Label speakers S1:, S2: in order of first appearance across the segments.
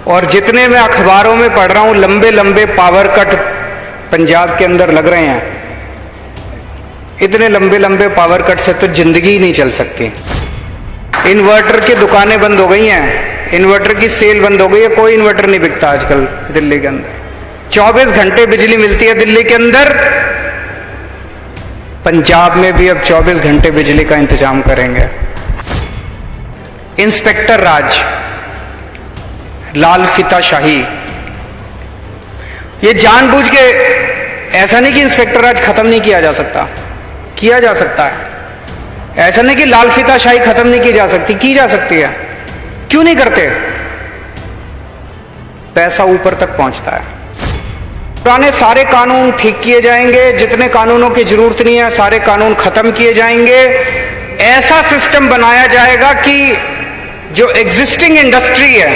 S1: और जितने मैं अखबारों में पढ़ रहा हूं, लंबे लंबे पावर कट पंजाब के अंदर लग रहे हैं। इतने लंबे लंबे पावर कट से तो जिंदगी ही नहीं चल सकती। इन्वर्टर की दुकानें बंद हो गई हैं, इन्वर्टर की सेल बंद हो गई है, कोई इन्वर्टर नहीं बिकता आजकल दिल्ली के अंदर। 24 घंटे बिजली मिलती है दिल्ली के अंदर। पंजाब में भी अब 24 घंटे बिजली का इंतजाम करेंगे। इंस्पेक्टर राज, लाल फीताशाही, ये जानबूझ के, ऐसा नहीं कि इंस्पेक्टर राज खत्म नहीं किया जा सकता, किया जा सकता है। ऐसा नहीं कि लाल फीताशाही खत्म नहीं की जा सकती, की जा सकती है। क्यों नहीं करते? पैसा ऊपर तक पहुंचता है। पुराने सारे कानून ठीक किए जाएंगे, जितने कानूनों की जरूरत नहीं है सारे कानून खत्म किए जाएंगे। ऐसा सिस्टम बनाया जाएगा कि जो एग्जिस्टिंग इंडस्ट्री है,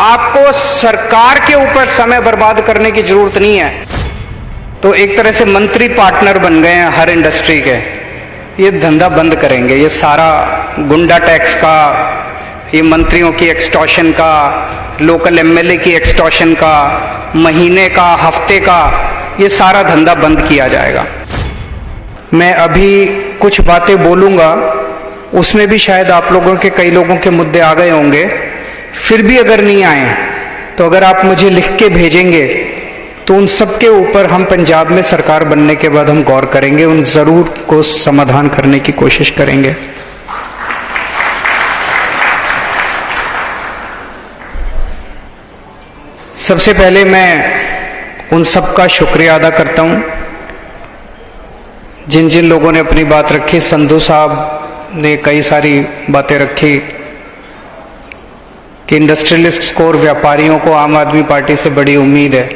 S1: आपको सरकार के ऊपर समय बर्बाद करने की जरूरत नहीं है। तो एक तरह से मंत्री पार्टनर बन गए हैं हर इंडस्ट्री के। ये धंधा बंद करेंगे, ये सारा गुंडा टैक्स का, ये मंत्रियों की एक्सटॉर्शन का, लोकल एमएलए की एक्सटॉर्शन का, महीने का, हफ्ते का, ये सारा धंधा बंद किया जाएगा। मैं अभी कुछ बातें बोलूंगा, उसमें भी शायद आप लोगों के, कई लोगों के मुद्दे आ गए होंगे। फिर भी अगर नहीं आए तो अगर आप मुझे लिख के भेजेंगे तो उन सब के ऊपर हम पंजाब में सरकार बनने के बाद हम गौर करेंगे, उन जरूर को समाधान करने की कोशिश करेंगे। सबसे पहले मैं उन सब का शुक्रिया अदा करता हूं जिन जिन लोगों ने अपनी बात रखी। संधू साहब ने कई सारी बातें रखी कि इंडस्ट्रियलिस्ट्स को और व्यापारियों को आम आदमी पार्टी से बड़ी उम्मीद है।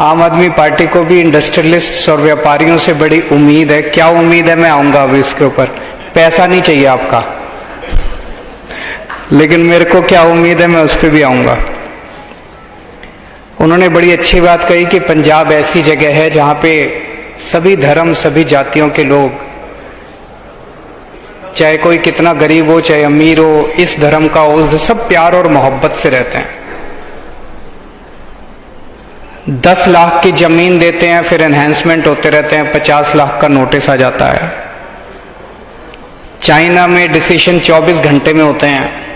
S1: आम आदमी पार्टी को भी इंडस्ट्रियलिस्ट्स और व्यापारियों से बड़ी उम्मीद है। क्या उम्मीद है, मैं आऊंगा अभी इसके ऊपर। पैसा नहीं चाहिए आपका, लेकिन मेरे को क्या उम्मीद है, मैं उस पर भी आऊंगा। उन्होंने बड़ी अच्छी बात कही कि पंजाब ऐसी जगह है जहां पे सभी धर्म, सभी जातियों के लोग, चाहे कोई कितना गरीब हो, चाहे अमीर हो, इस धर्म का, उस, सब प्यार और मोहब्बत से रहते हैं। 10 लाख की जमीन देते हैं, फिर एनहेंसमेंट होते रहते हैं, 50 लाख का नोटिस आ जाता है। चाइना में डिसीजन 24 घंटे में होते हैं।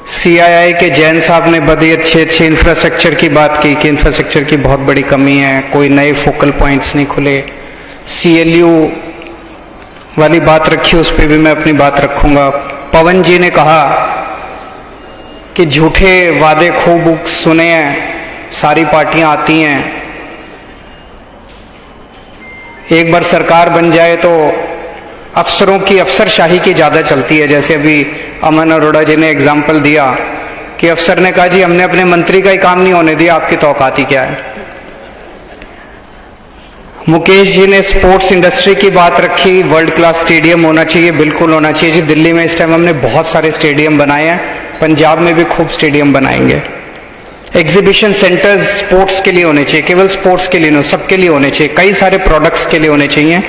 S1: सीआईआई के जैन साहब ने बड़ी अच्छे इंफ्रास्ट्रक्चर की बात की कि इंफ्रास्ट्रक्चर की बहुत बड़ी कमी है, कोई नए फोकल पॉइंट्स नहीं खुले। सीएलयू वाली बात रखी, उस पर भी मैं अपनी बात रखूंगा। पवन जी ने कहा कि झूठे वादे खूब सुने हैं, सारी पार्टियां आती हैं, एक बार सरकार बन जाए तो अफसरों की, अफसरशाही की ज्यादा चलती है। जैसे अभी अमन अरोड़ा जी ने एग्जाम्पल दिया कि अफसर ने कहा जी हमने अपने मंत्री का ही काम नहीं होने दिया, आपकी तो औकात ही क्या है। मुकेश जी ने स्पोर्ट्स इंडस्ट्री की बात रखी, वर्ल्ड क्लास स्टेडियम होना चाहिए, बिल्कुल होना चाहिए जी। दिल्ली में इस टाइम हमने बहुत सारे स्टेडियम बनाए हैं, पंजाब में भी खूब स्टेडियम बनाएंगे। एग्जीबिशन सेंटर्स स्पोर्ट्स के लिए होने चाहिए, केवल स्पोर्ट्स के लिए नहीं, सबके लिए होने चाहिए, कई सारे प्रोडक्ट्स के लिए होने चाहिए।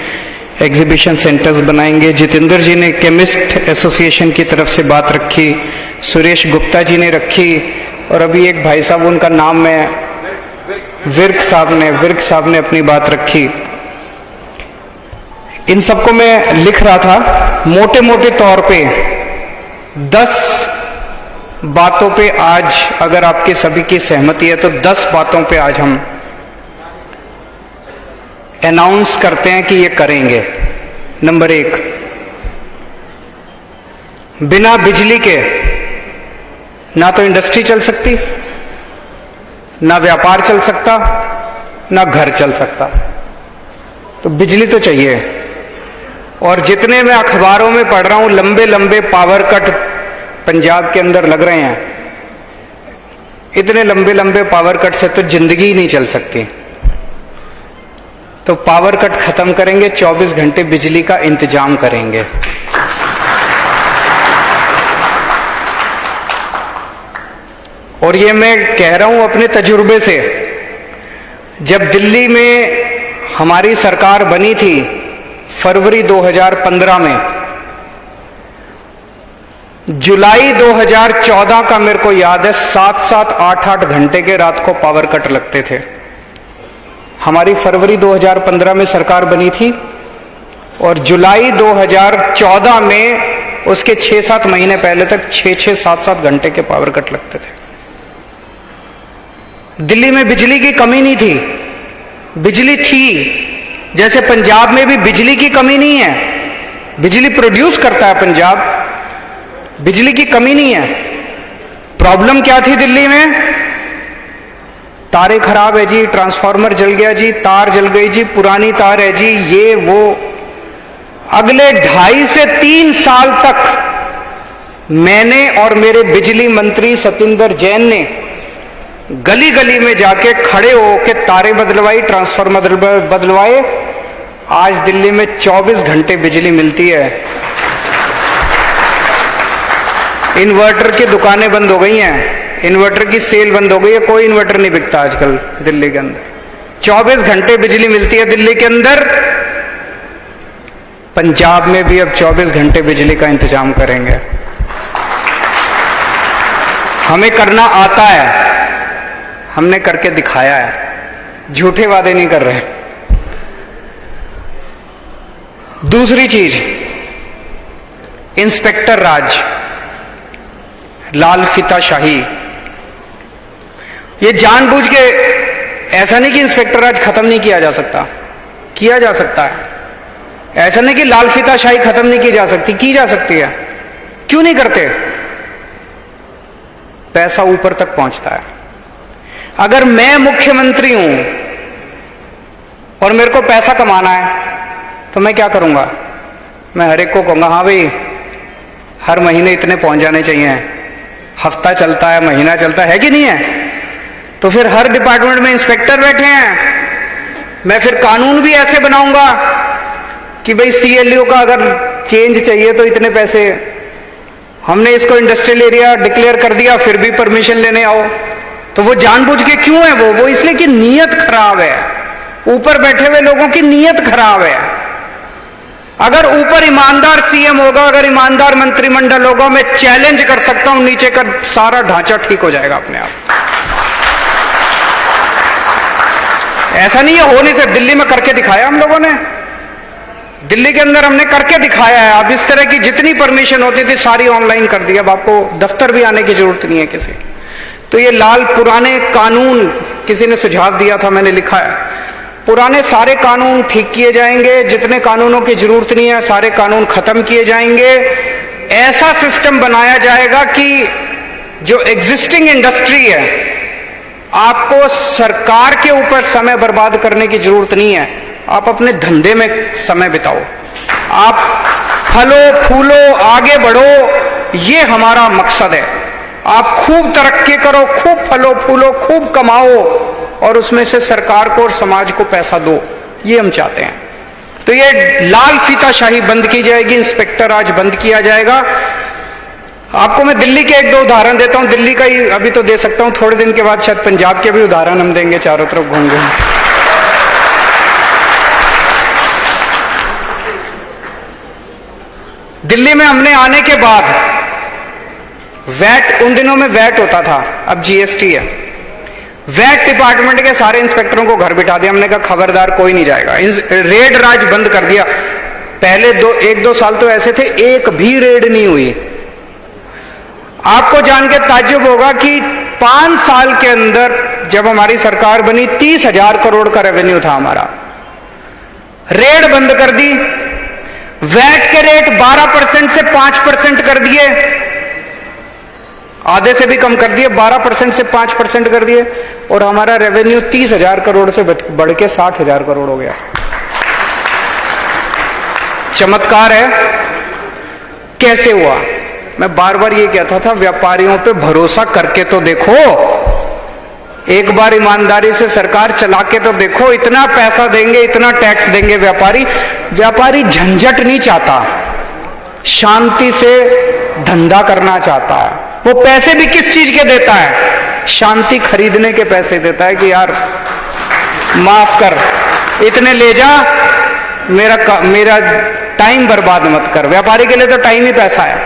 S1: एग्जीबिशन सेंटर्स बनाएंगे। जितेंद्र जी ने केमिस्ट एसोसिएशन की तरफ से बात रखी, सुरेश गुप्ता जी ने रखी, और अभी एक भाई साहब, उनका नाम मैं, विर्क साहब ने अपनी बात रखी। इन सबको मैं लिख रहा था, मोटे मोटे तौर पे 10 बातों पे आज, अगर आपके सभी की सहमति है तो 10 बातों पे आज हम अनाउंस करते हैं कि ये करेंगे। नंबर 1, बिना बिजली के ना तो इंडस्ट्री चल सकती, ना व्यापार चल सकता, ना घर चल सकता, तो बिजली तो चाहिए। और जितने मैं अखबारों में पढ़ रहा हूं, लंबे लंबे पावर कट पंजाब के अंदर लग रहे हैं। इतने लंबे लंबे पावर कट से तो जिंदगी ही नहीं चल सकती। तो पावर कट खत्म करेंगे, 24 घंटे बिजली का इंतजाम करेंगे। और ये मैं कह रहा हूं अपने तजुर्बे से। जब दिल्ली में हमारी सरकार बनी थी फरवरी 2015 में, जुलाई 2014 का मेरे को याद है, 7-7, 8-8 घंटे के रात को पावर कट लगते थे। हमारी फरवरी 2015 में सरकार बनी थी और जुलाई 2014 में उसके 6-7 महीने पहले तक 6-6, 7-7 घंटे के पावर कट लगते थे। दिल्ली में बिजली की कमी नहीं थी, बिजली थी। जैसे पंजाब में भी बिजली की कमी नहीं है, बिजली प्रोड्यूस करता है पंजाब, बिजली की कमी नहीं है। प्रॉब्लम क्या थी दिल्ली में? तारे खराब है जी, ट्रांसफार्मर जल गया जी, तार जल गई जी, पुरानी तार है जी, ये वो। अगले 2.5 से 3 साल तक मैंने और मेरे बिजली मंत्री सतिंदर जैन ने गली गली में जाके खड़े होके तारे बदलवाई, ट्रांसफार्मर बदलवाए। आज दिल्ली में 24 घंटे बिजली मिलती है। इन्वर्टर की दुकानें बंद हो गई हैं, इन्वर्टर की सेल बंद हो गई है, कोई इन्वर्टर नहीं बिकता आजकल दिल्ली के अंदर। 24 घंटे बिजली मिलती है दिल्ली के अंदर। पंजाब में भी अब 24 घंटे बिजली का इंतजाम करेंगे। हमें करना आता है, हमने करके दिखाया है, झूठे वादे नहीं कर रहे। दूसरी चीज, इंस्पेक्टर राज, लाल फीताशाही। ये जानबूझ के, ऐसा नहीं कि इंस्पेक्टर राज खत्म नहीं किया जा सकता, किया जा सकता है। ऐसा नहीं कि लाल फीताशाही खत्म नहीं की जा सकती, की जा सकती है। क्यों नहीं करते? पैसा ऊपर तक पहुंचता है। अगर मैं मुख्यमंत्री हूं और मेरे को पैसा कमाना है तो मैं क्या करूंगा? मैं हर एक को कहूंगा, हाँ भाई हर महीने इतने पहुंच जाने चाहिए। हफ्ता चलता है, महीना चलता है कि नहीं है? तो फिर हर डिपार्टमेंट में इंस्पेक्टर बैठे हैं। मैं फिर कानून भी ऐसे बनाऊंगा कि भाई सीएलयू का अगर चेंज चाहिए तो इतने पैसे। हमने इसको इंडस्ट्रियल एरिया डिक्लेयर कर दिया, फिर भी परमिशन लेने आओ। तो वो जानबूझ के क्यों है? वो इसलिए कि नीयत खराब है। ऊपर बैठे हुए लोगों की नीयत खराब है। अगर ऊपर ईमानदार सीएम होगा, अगर ईमानदार मंत्रिमंडल होगा, मैं चैलेंज कर सकता हूं नीचे का सारा ढांचा ठीक हो जाएगा अपने आप। ऐसा नहीं है, हो नहीं सकता। दिल्ली में करके दिखाया हम लोगों ने, दिल्ली के अंदर हमने करके दिखाया है। अब इस तरह की जितनी परमिशन होती थी सारी ऑनलाइन कर दी। अब आपको दफ्तर भी आने की जरूरत नहीं है किसी। तो ये लाल पुराने कानून, किसी ने सुझाव दिया था, मैंने लिखा है, पुराने सारे कानून ठीक किए जाएंगे, जितने कानूनों की जरूरत नहीं है सारे कानून खत्म किए जाएंगे। ऐसा सिस्टम बनाया जाएगा कि जो एग्जिस्टिंग इंडस्ट्री है, आपको सरकार के ऊपर समय बर्बाद करने की जरूरत नहीं है। आप अपने धंधे में समय बिताओ, आप फलो फूलो, आगे बढ़ो, ये हमारा मकसद है। आप खूब तरक्की करो, खूब फलो फूलो, खूब कमाओ और उसमें से सरकार को और समाज को पैसा दो, ये हम चाहते हैं। तो ये लाल फीताशाही बंद की जाएगी, इंस्पेक्टर राज बंद किया जाएगा। आपको मैं दिल्ली के 1-2 उदाहरण देता हूं। दिल्ली का ही अभी तो दे सकता हूं, थोड़े दिन के बाद शायद पंजाब के भी उदाहरण हम देंगे, चारों तरफ घूम घूम। दिल्ली में हमने आने के बाद वैट, उन दिनों में वैट होता था, अब जीएसटी है। वैट डिपार्टमेंट के सारे इंस्पेक्टरों को घर बिठा दिया। हमने कहा खबरदार कोई नहीं जाएगा। रेड राज बंद कर दिया। पहले 1-2 साल तो ऐसे थे, एक भी रेड नहीं हुई। आपको जान के ताज्जुब होगा कि 5 साल के अंदर जब हमारी सरकार बनी 30,000 करोड़ का रेवेन्यू था हमारा। रेड बंद कर दी, वैट के रेट 12% से 5% कर दिए, आधे से भी कम कर दिए, 12% से 5% कर दिए, और हमारा रेवेन्यू 30,000 करोड़ से बढ़ के 60,000 करोड़ हो गया। चमत्कार है। कैसे हुआ? मैं बार बार ये कहता था, व्यापारियों पे भरोसा करके तो देखो, एक बार ईमानदारी से सरकार चला के तो देखो। इतना पैसा देंगे, इतना टैक्स देंगे व्यापारी झंझट नहीं चाहता, शांति से धंधा करना चाहता है। वो पैसे भी किस चीज के देता है? शांति खरीदने के पैसे देता है कि यार माफ कर, इतने ले जा, मेरा टाइम बर्बाद मत कर। व्यापारी के लिए तो टाइम ही पैसा है।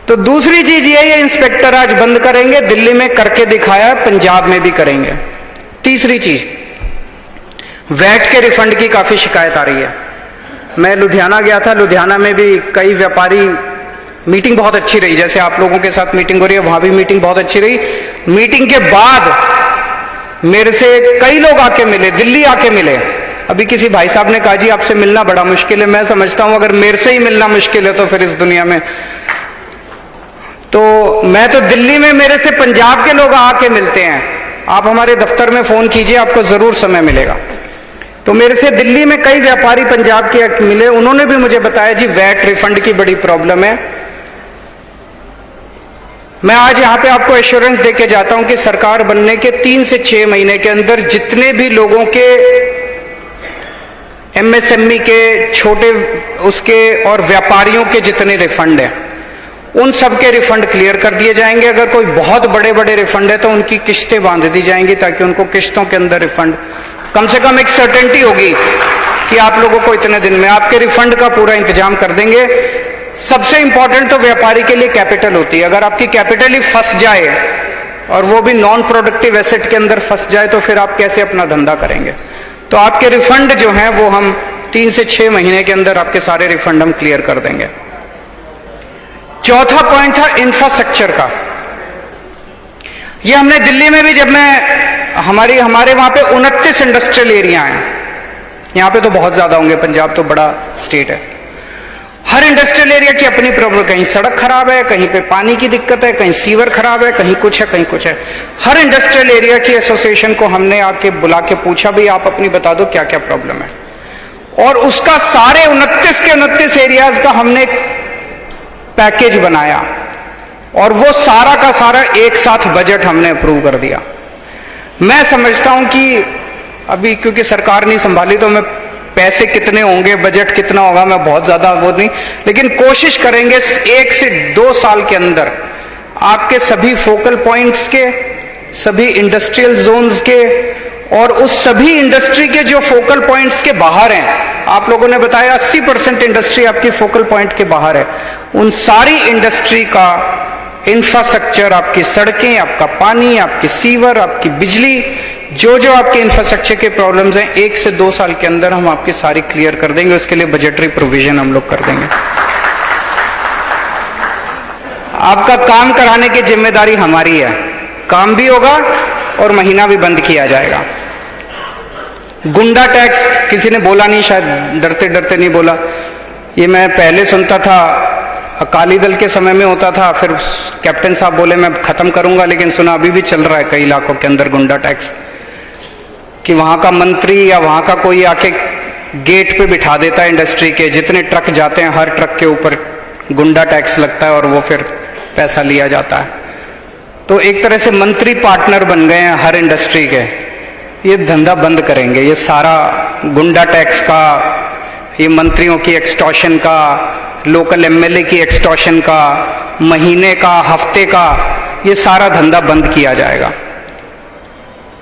S1: तो दूसरी चीज ये इंस्पेक्टर आज बंद करेंगे, दिल्ली में करके दिखाया, पंजाब में भी करेंगे। तीसरी चीज, वैट के रिफंड की काफी शिकायत आ रही है। मैं लुधियाना गया था, लुधियाना में भी कई व्यापारी, मीटिंग बहुत अच्छी रही, जैसे आप लोगों के साथ मीटिंग हो रही है, वहां भी मीटिंग बहुत अच्छी रही। मीटिंग के बाद मेरे से कई लोग आके मिले, दिल्ली आके मिले। अभी किसी भाई साहब ने कहा जी आपसे मिलना बड़ा मुश्किल है। मैं समझता हूं अगर मेरे से ही मिलना मुश्किल है तो फिर इस दुनिया में, तो मैं तो दिल्ली में मेरे से पंजाब के लोग आके मिलते हैं। आप हमारे दफ्तर में फोन कीजिए, आपको जरूर समय मिलेगा। तो मेरे से दिल्ली में कई व्यापारी पंजाब के मिले, उन्होंने भी मुझे बताया जी वैट रिफंड की बड़ी प्रॉब्लम है। मैं आज यहां पे आपको एश्योरेंस देके जाता हूं कि सरकार बनने के 3 से 6 महीने के अंदर जितने भी लोगों के एमएसएमई के, छोटे उसके और व्यापारियों के जितने रिफंड हैं, उन सब के रिफंड क्लियर कर दिए जाएंगे। अगर कोई बहुत बड़े बड़े रिफंड है तो उनकी किश्तें बांध दी जाएंगी, ताकि उनको किश्तों के अंदर रिफंड, कम से कम एक सर्टेनिटी होगी कि आप लोगों को इतने दिन में आपके रिफंड का पूरा इंतजाम कर देंगे। सबसे इंपॉर्टेंट तो व्यापारी के लिए कैपिटल होती है। अगर आपकी कैपिटल ही फंस जाए और वो भी नॉन प्रोडक्टिव एसेट के अंदर फंस जाए तो फिर आप कैसे अपना धंधा करेंगे। तो आपके रिफंड जो हैं वो हम 3 से 6 महीने के अंदर आपके सारे रिफंड हम क्लियर कर देंगे। चौथा पॉइंट था इंफ्रास्ट्रक्चर का। ये हमने दिल्ली में भी, जब मैं हमारे वहां पे 29 इंडस्ट्रियल एरिया हैं, यहां पे तो बहुत ज्यादा होंगे, पंजाब तो बड़ा स्टेट है। हर इंडस्ट्रियल एरिया की अपनी प्रॉब्लम, कहीं सड़क खराब है, कहीं पे पानी की दिक्कत है, कहीं सीवर खराब है, कहीं कुछ है, कहीं कुछ है। हर इंडस्ट्रियल एरिया की एसोसिएशन को हमने आके बुला के पूछा भाई आप अपनी बता दो क्या क्या प्रॉब्लम है, और उसका सारे 29 के 29 एरियाज का हमने पैकेज बनाया और वो सारा का सारा एक साथ बजट हमने अप्रूव कर दिया। मैं समझता हूं कि अभी क्योंकि सरकार नहीं संभाली तो मैं पैसे कितने होंगे, बजट कितना होगा, मैं बहुत ज्यादा वो नहीं, लेकिन कोशिश करेंगे 1 से 2 साल के अंदर आपके सभी फोकल पॉइंट्स के, सभी इंडस्ट्रियल जोन्स के और उस सभी इंडस्ट्री के जो फोकल पॉइंट्स के बाहर हैं, आप लोगों ने बताया 80% इंडस्ट्री आपकी फोकल पॉइंट के बाहर है, उन सारी इंडस्ट्री का इंफ्रास्ट्रक्चर, आपकी सड़कें, आपका पानी, आपकी सीवर, आपकी बिजली, जो जो आपके इंफ्रास्ट्रक्चर के प्रॉब्लम्स हैं, 1 से 2 साल के अंदर हम आपकी सारी क्लियर कर देंगे। उसके लिए बजटरी प्रोविजन हम लोग कर देंगे। आपका काम कराने की जिम्मेदारी हमारी है, काम भी होगा और महीना भी बंद किया जाएगा। गुंडा टैक्स किसी ने बोला नहीं, शायद डरते डरते नहीं बोला, ये मैं पहले सुनता था, अकाली दल के समय में होता था, फिर कैप्टन साहब बोले मैं खत्म करूंगा, लेकिन सुना अभी भी चल रहा है कई इलाकों के अंदर गुंडा टैक्स, कि वहां का मंत्री या वहां का कोई आके गेट पे बिठा देता है इंडस्ट्री के, जितने ट्रक जाते हैं हर ट्रक के ऊपर गुंडा टैक्स लगता है और वो फिर पैसा लिया जाता है। तो एक तरह से मंत्री पार्टनर बन गए हैं हर इंडस्ट्री के। ये धंधा बंद करेंगे, ये सारा गुंडा टैक्स का, ये मंत्रियों की एक्सटॉर्शन का, लोकल एमएलए की एक्सटॉर्शन का, महीने का, हफ्ते का, ये सारा धंधा बंद किया जाएगा।